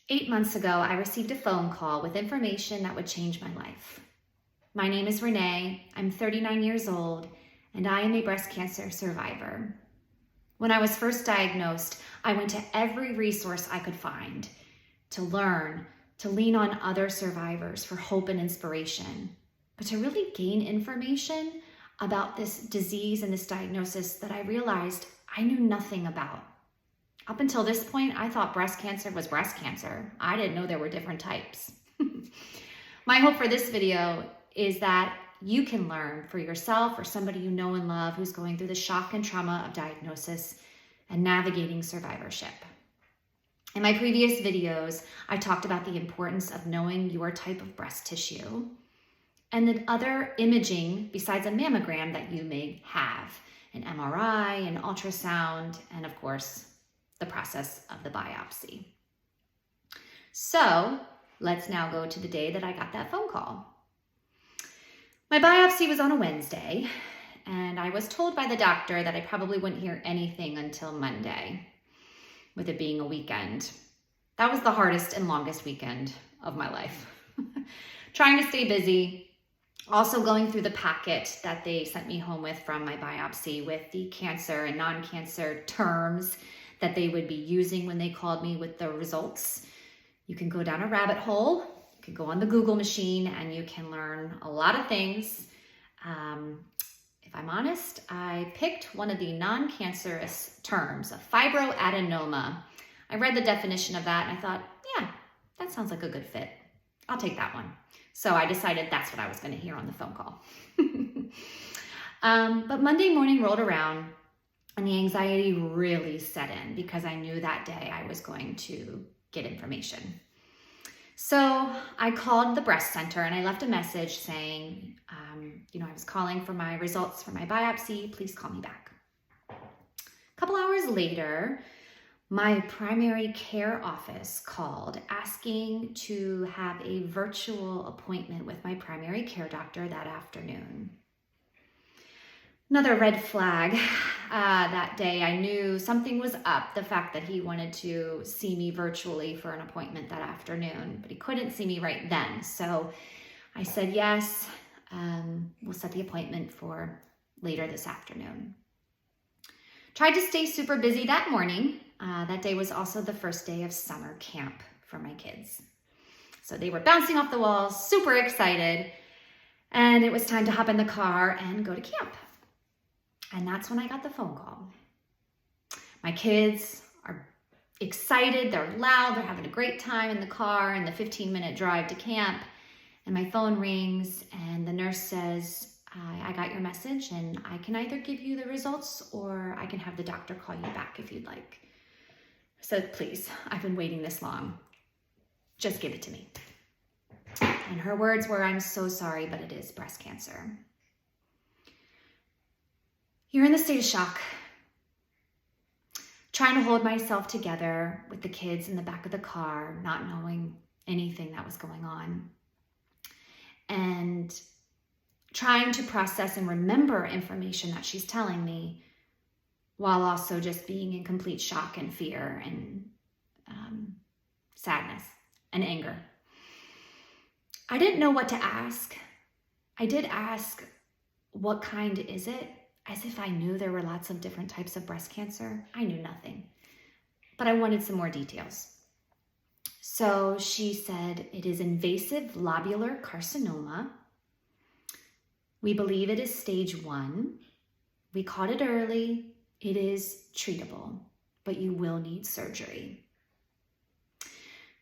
8 months ago, I received a phone call with information that would change my life. My name is Renee, I'm 39 years old, and I am a breast cancer survivor. When I was first diagnosed, I went to every resource I could find to learn, to lean on other survivors for hope and inspiration, but to really gain information about this disease and this diagnosis that I realized I knew nothing about. Up until this point, I thought breast cancer was breast cancer. I didn't know there were different types. My hope for this video is that you can learn for yourself or somebody you know and love who's going through the shock and trauma of diagnosis and navigating survivorship. In my previous videos, I talked about the importance of knowing your type of breast tissue and the other imaging besides a mammogram that you may have, an MRI, an ultrasound, and of course, the process of the biopsy. So let's now go to the day that I got that phone call. My biopsy was on a Wednesday, and I was told by the doctor that I probably wouldn't hear anything until Monday, with it being a weekend. That was the hardest and longest weekend of my life. Trying to stay busy, also going through the packet that they sent me home with from my biopsy with the cancer and non-cancer terms that they would be using when they called me with the results. You can go down a rabbit hole, you can go on the Google machine, and you can learn a lot of things. If I'm honest, I picked one of the non-cancerous terms, a fibroadenoma. I read the definition of that and I thought, yeah, that sounds like a good fit. I'll take that one. So I decided that's what I was going to hear on the phone call. But Monday morning rolled around, and the anxiety really set in because I knew that day I was going to get information. So I called the breast center and I left a message saying, I was calling for my results for my biopsy. Please call me back. A couple hours later, my primary care office called asking to have a virtual appointment with my primary care doctor that afternoon. Another red flag that day. I knew something was up, the fact that he wanted to see me virtually for an appointment that afternoon, but he couldn't see me right then. So I said, yes, we'll set the appointment for later this afternoon. Tried to stay super busy that morning. That day was also the first day of summer camp for my kids. So they were bouncing off the walls, super excited, and it was time to hop in the car and go to camp. And that's when I got the phone call. My kids are excited, they're loud, they're having a great time in the car in the 15-minute drive to camp. And my phone rings and the nurse says, I got your message and I can either give you the results or I can have the doctor call you back if you'd like. I said, please, I've been waiting this long. Just give it to me. And her words were, I'm so sorry, but it is breast cancer. You're in the state of shock. Trying to hold myself together with the kids in the back of the car, not knowing anything that was going on. And trying to process and remember information that she's telling me while also just being in complete shock and fear and sadness and anger. I didn't know what to ask. I did ask, what kind is it? As if I knew there were lots of different types of breast cancer. I knew nothing, but I wanted some more details. So she said, it is invasive lobular carcinoma. We believe it is stage 1. We caught it early. It is treatable, but you will need surgery.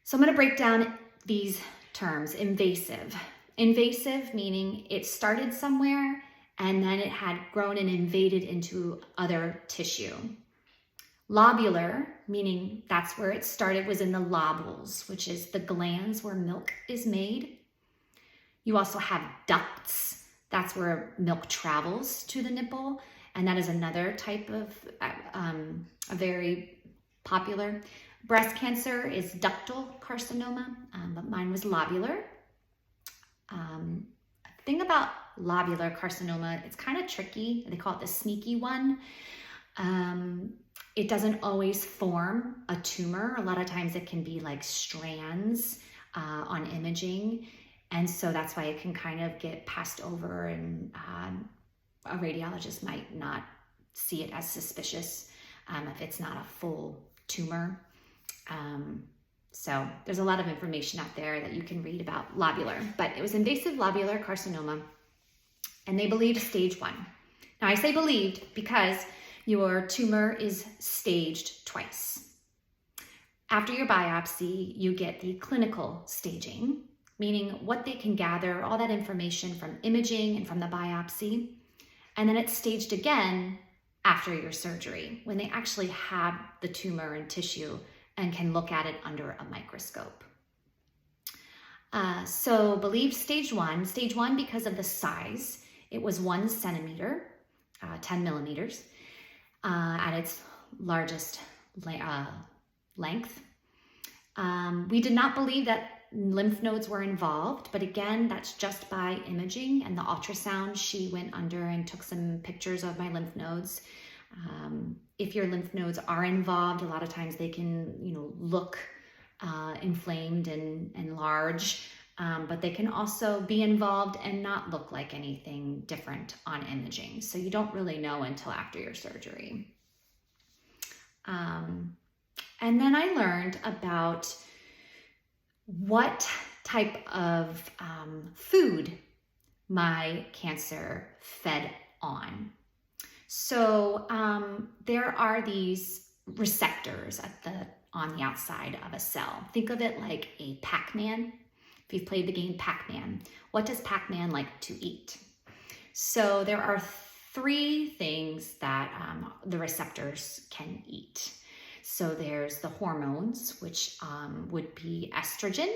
So I'm going to break down these terms. Invasive. Invasive meaning it started somewhere and then it had grown and invaded into other tissue. Lobular, meaning that's where it started, was in the lobules, which is the glands where milk is made. You also have ducts. That's where milk travels to the nipple. And that is another type of a very popular. Breast cancer is ductal carcinoma, but mine was lobular. Thing about lobular carcinoma, it's kind of tricky. They call it the sneaky one. It doesn't always form a tumor. A lot of times it can be like strands on imaging. And so that's why it can kind of get passed over, and a radiologist might not see it as suspicious if it's not a full tumor. So there's a lot of information out there that you can read about lobular, but it was invasive lobular carcinoma, and they believed stage 1. Now I say believed because your tumor is staged twice. After your biopsy, you get the clinical staging, meaning what they can gather, all that information from imaging and from the biopsy. And then it's staged again after your surgery, when they actually have the tumor and tissue and can look at it under a microscope. So believed stage 1. Stage 1 because of the size. It was 1 centimeter, 10 millimeters, at its largest length. We did not believe that lymph nodes were involved, but again, that's just by imaging and the ultrasound. She went under and took some pictures of my lymph nodes. If your lymph nodes are involved, a lot of times they can, look inflamed and large, but they can also be involved and not look like anything different on imaging. So you don't really know until after your surgery. And then I learned about what type of food my cancer fed on. So there are these receptors on the outside of a cell. Think of it like a Pac-Man. If you've played the game Pac-Man, what does Pac-Man like to eat? So there are 3 things that the receptors can eat. So there's the hormones, which would be estrogen,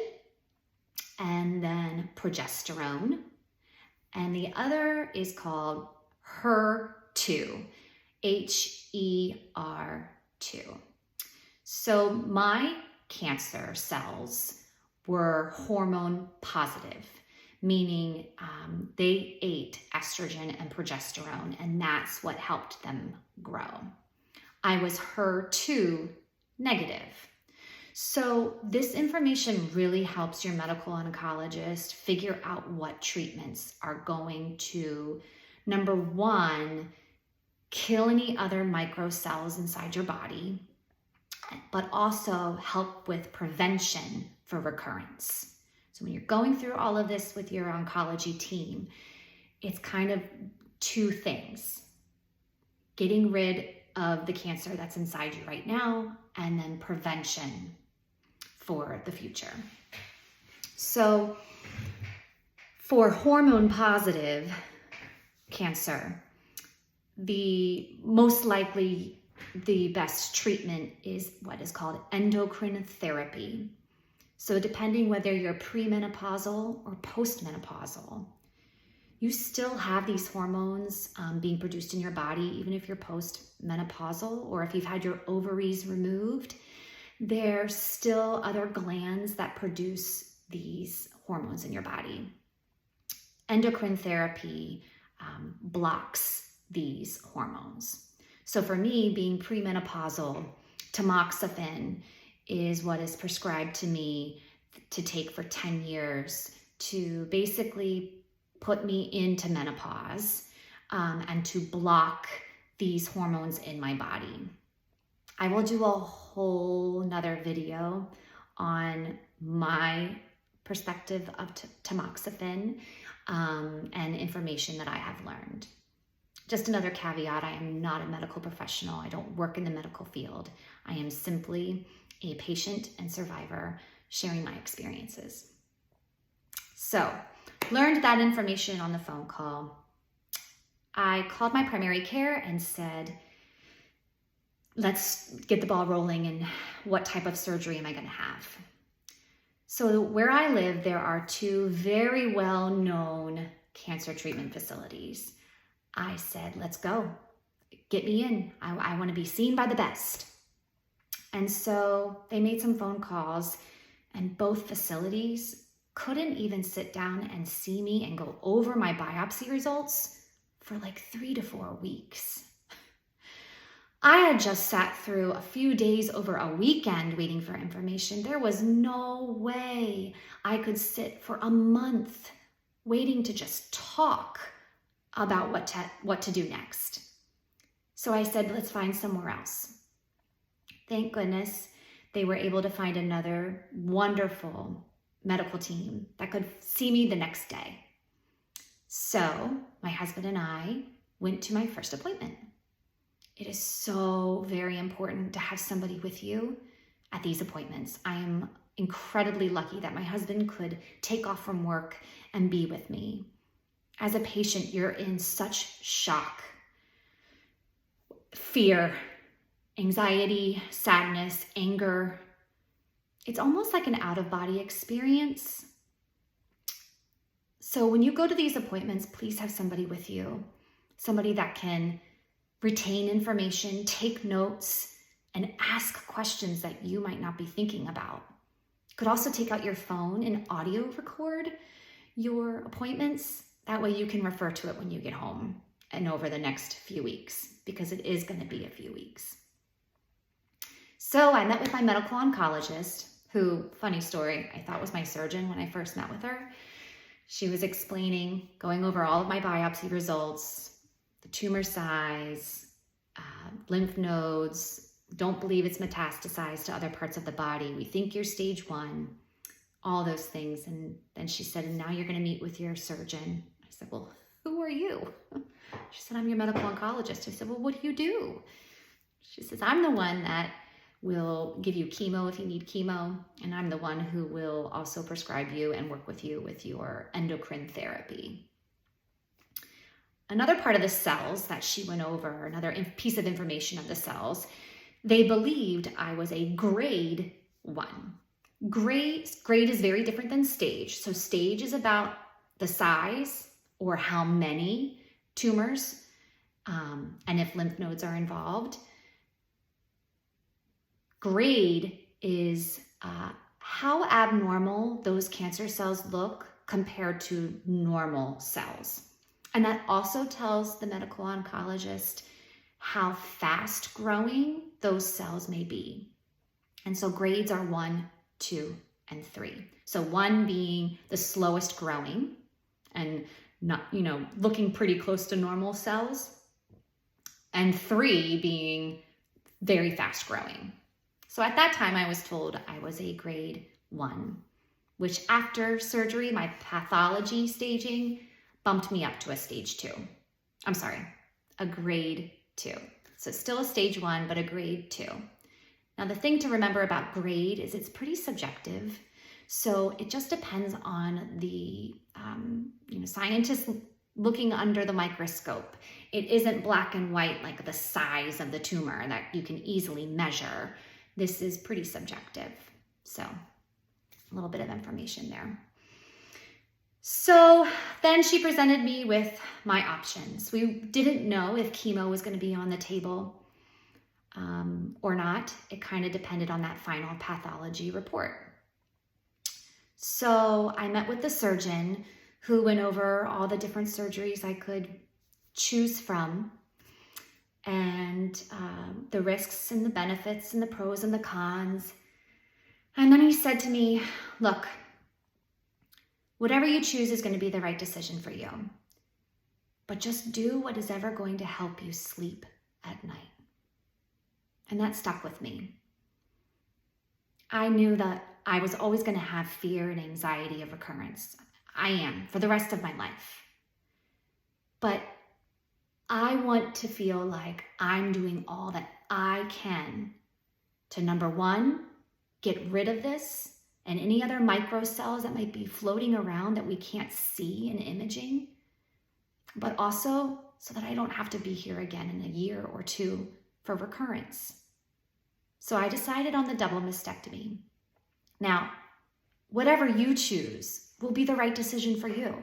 and then progesterone. And the other is called HER2, HER2. So my cancer cells were hormone positive, meaning they ate estrogen and progesterone, and that's what helped them grow. I was HER2 negative. So this information really helps your medical oncologist figure out what treatments are going to, number 1, kill any other microcells inside your body, but also help with prevention for recurrence. So when you're going through all of this with your oncology team, it's kind of 2 things: getting rid of the cancer that's inside you right now, and then prevention for the future. So for hormone positive cancer, the most likely the best treatment is what is called endocrine therapy. So depending whether you're premenopausal or postmenopausal, you still have these hormones being produced in your body, even if you're postmenopausal, or if you've had your ovaries removed, there's still other glands that produce these hormones in your body. Endocrine therapy blocks these hormones. So for me, being premenopausal, tamoxifen is what is prescribed to me to take for 10 years to basically put me into menopause and to block these hormones in my body. I will do a whole nother video on my perspective of tamoxifen and information that I have learned. Just another caveat, I am not a medical professional. I don't work in the medical field. I am simply a patient and survivor sharing my experiences. So, learned that information on the phone call. I called my primary care and said, let's get the ball rolling, and what type of surgery am I going to have? So where I live, there are 2 very well-known cancer treatment facilities. I said, let's go. Get me in. I want to be seen by the best. And so they made some phone calls, and both facilities couldn't even sit down and see me and go over my biopsy results for like 3 to 4 weeks. I had just sat through a few days over a weekend waiting for information. There was no way I could sit for a month waiting to just talk about what to do next. So I said, let's find somewhere else. Thank goodness they were able to find another wonderful medical team that could see me the next day. So my husband and I went to my first appointment. It is so very important to have somebody with you at these appointments. I am incredibly lucky that my husband could take off from work and be with me. As a patient, you're in such shock, fear, anxiety, sadness, anger. It's almost like an out-of-body experience. So when you go to these appointments, please have somebody with you, somebody that can retain information, take notes, and ask questions that you might not be thinking about. You could also take out your phone and audio record your appointments. That way you can refer to it when you get home and over the next few weeks, because it is going to be a few weeks. So I met with my medical oncologist, who, funny story, I thought was my surgeon when I first met with her. She was explaining, going over all of my biopsy results, the tumor size, lymph nodes, don't believe it's metastasized to other parts of the body. We think you're stage 1, all those things. And then she said, and now you're going to meet with your surgeon. I said, well, who are you? She said, I'm your medical oncologist. I said, well, what do you do? She says, I'm the one that will give you chemo if you need chemo, and I'm the one who will also prescribe you and work with you with your endocrine therapy. Another part of the cells that she went over, another piece of information of the cells, they believed I was a grade 1. Grade is very different than stage. So stage is about the size or how many tumors and if lymph nodes are involved. Grade is how abnormal those cancer cells look compared to normal cells. And that also tells the medical oncologist how fast growing those cells may be. And so grades are 1, 2, and 3. So 1 being the slowest growing and not, looking pretty close to normal cells, and 3 being very fast growing. So at that time I was told I was a grade 1, which after surgery, my pathology staging bumped me up to a stage 2. I'm sorry, a grade 2. So still a stage 1, but a grade 2. Now the thing to remember about grade is it's pretty subjective. So it just depends on the scientists looking under the microscope. It isn't black and white like the size of the tumor that you can easily measure. This is pretty subjective. So a little bit of information there. So then she presented me with my options. We didn't know if chemo was going to be on the table or not. It kind of depended on that final pathology report. So I met with the surgeon who went over all the different surgeries I could choose from, and the risks and the benefits and the pros and the cons. And then he said to me, look, whatever you choose is going to be the right decision for you, but just do what is ever going to help you sleep at night. And that stuck with me. I knew that I was always going to have fear and anxiety of recurrence. I am for the rest of my life. But I want to feel like I'm doing all that I can to, number 1, get rid of this and any other microcells that might be floating around that we can't see in imaging, but also so that I don't have to be here again in a year or 2 for recurrence. So I decided on the double mastectomy. Now, whatever you choose will be the right decision for you.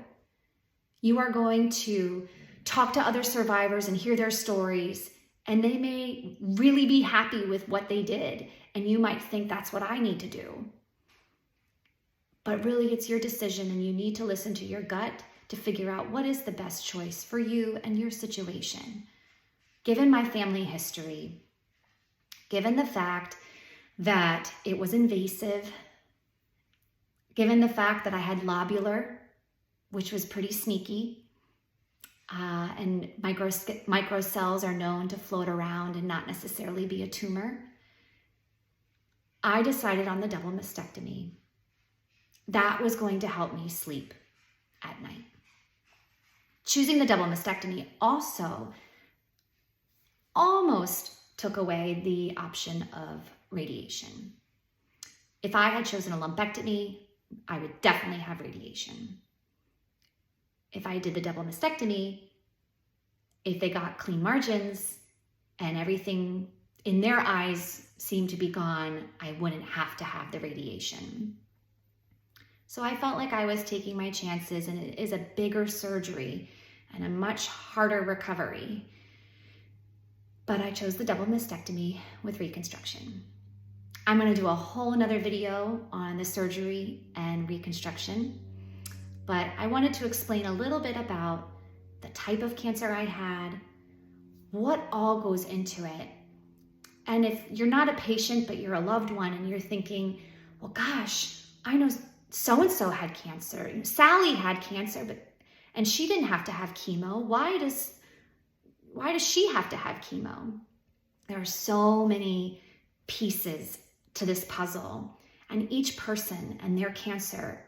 You are going to talk to other survivors and hear their stories, and they may really be happy with what they did, and you might think that's what I need to do. But really, it's your decision, and you need to listen to your gut to figure out what is the best choice for you and your situation. Given my family history, given the fact that it was invasive, given the fact that I had lobular, which was pretty sneaky, and microcells are known to float around and not necessarily be a tumor, I decided on the double mastectomy. That was going to help me sleep at night. Choosing the double mastectomy also almost took away the option of radiation. If I had chosen a lumpectomy, I would definitely have radiation. If I did the double mastectomy, if they got clean margins and everything in their eyes seemed to be gone, I wouldn't have to have the radiation. So I felt like I was taking my chances, and it is a bigger surgery and a much harder recovery. But I chose the double mastectomy with reconstruction. I'm going to do a whole nother video on the surgery and reconstruction, but I wanted to explain a little bit about the type of cancer I had, what all goes into it. And if you're not a patient, but you're a loved one and you're thinking, well, gosh, I know so-and-so had cancer. Sally had cancer, and she didn't have to have chemo. Why does she have to have chemo? There are so many pieces to this puzzle, and each person and their cancer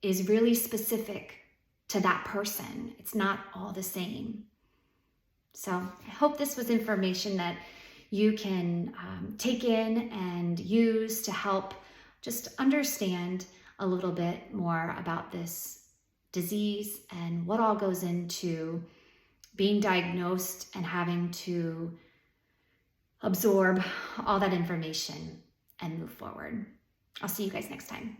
is really specific to that person. It's not all the same. So I hope this was information that you can take in and use to help just understand a little bit more about this disease and what all goes into being diagnosed and having to absorb all that information and move forward. I'll see you guys next time.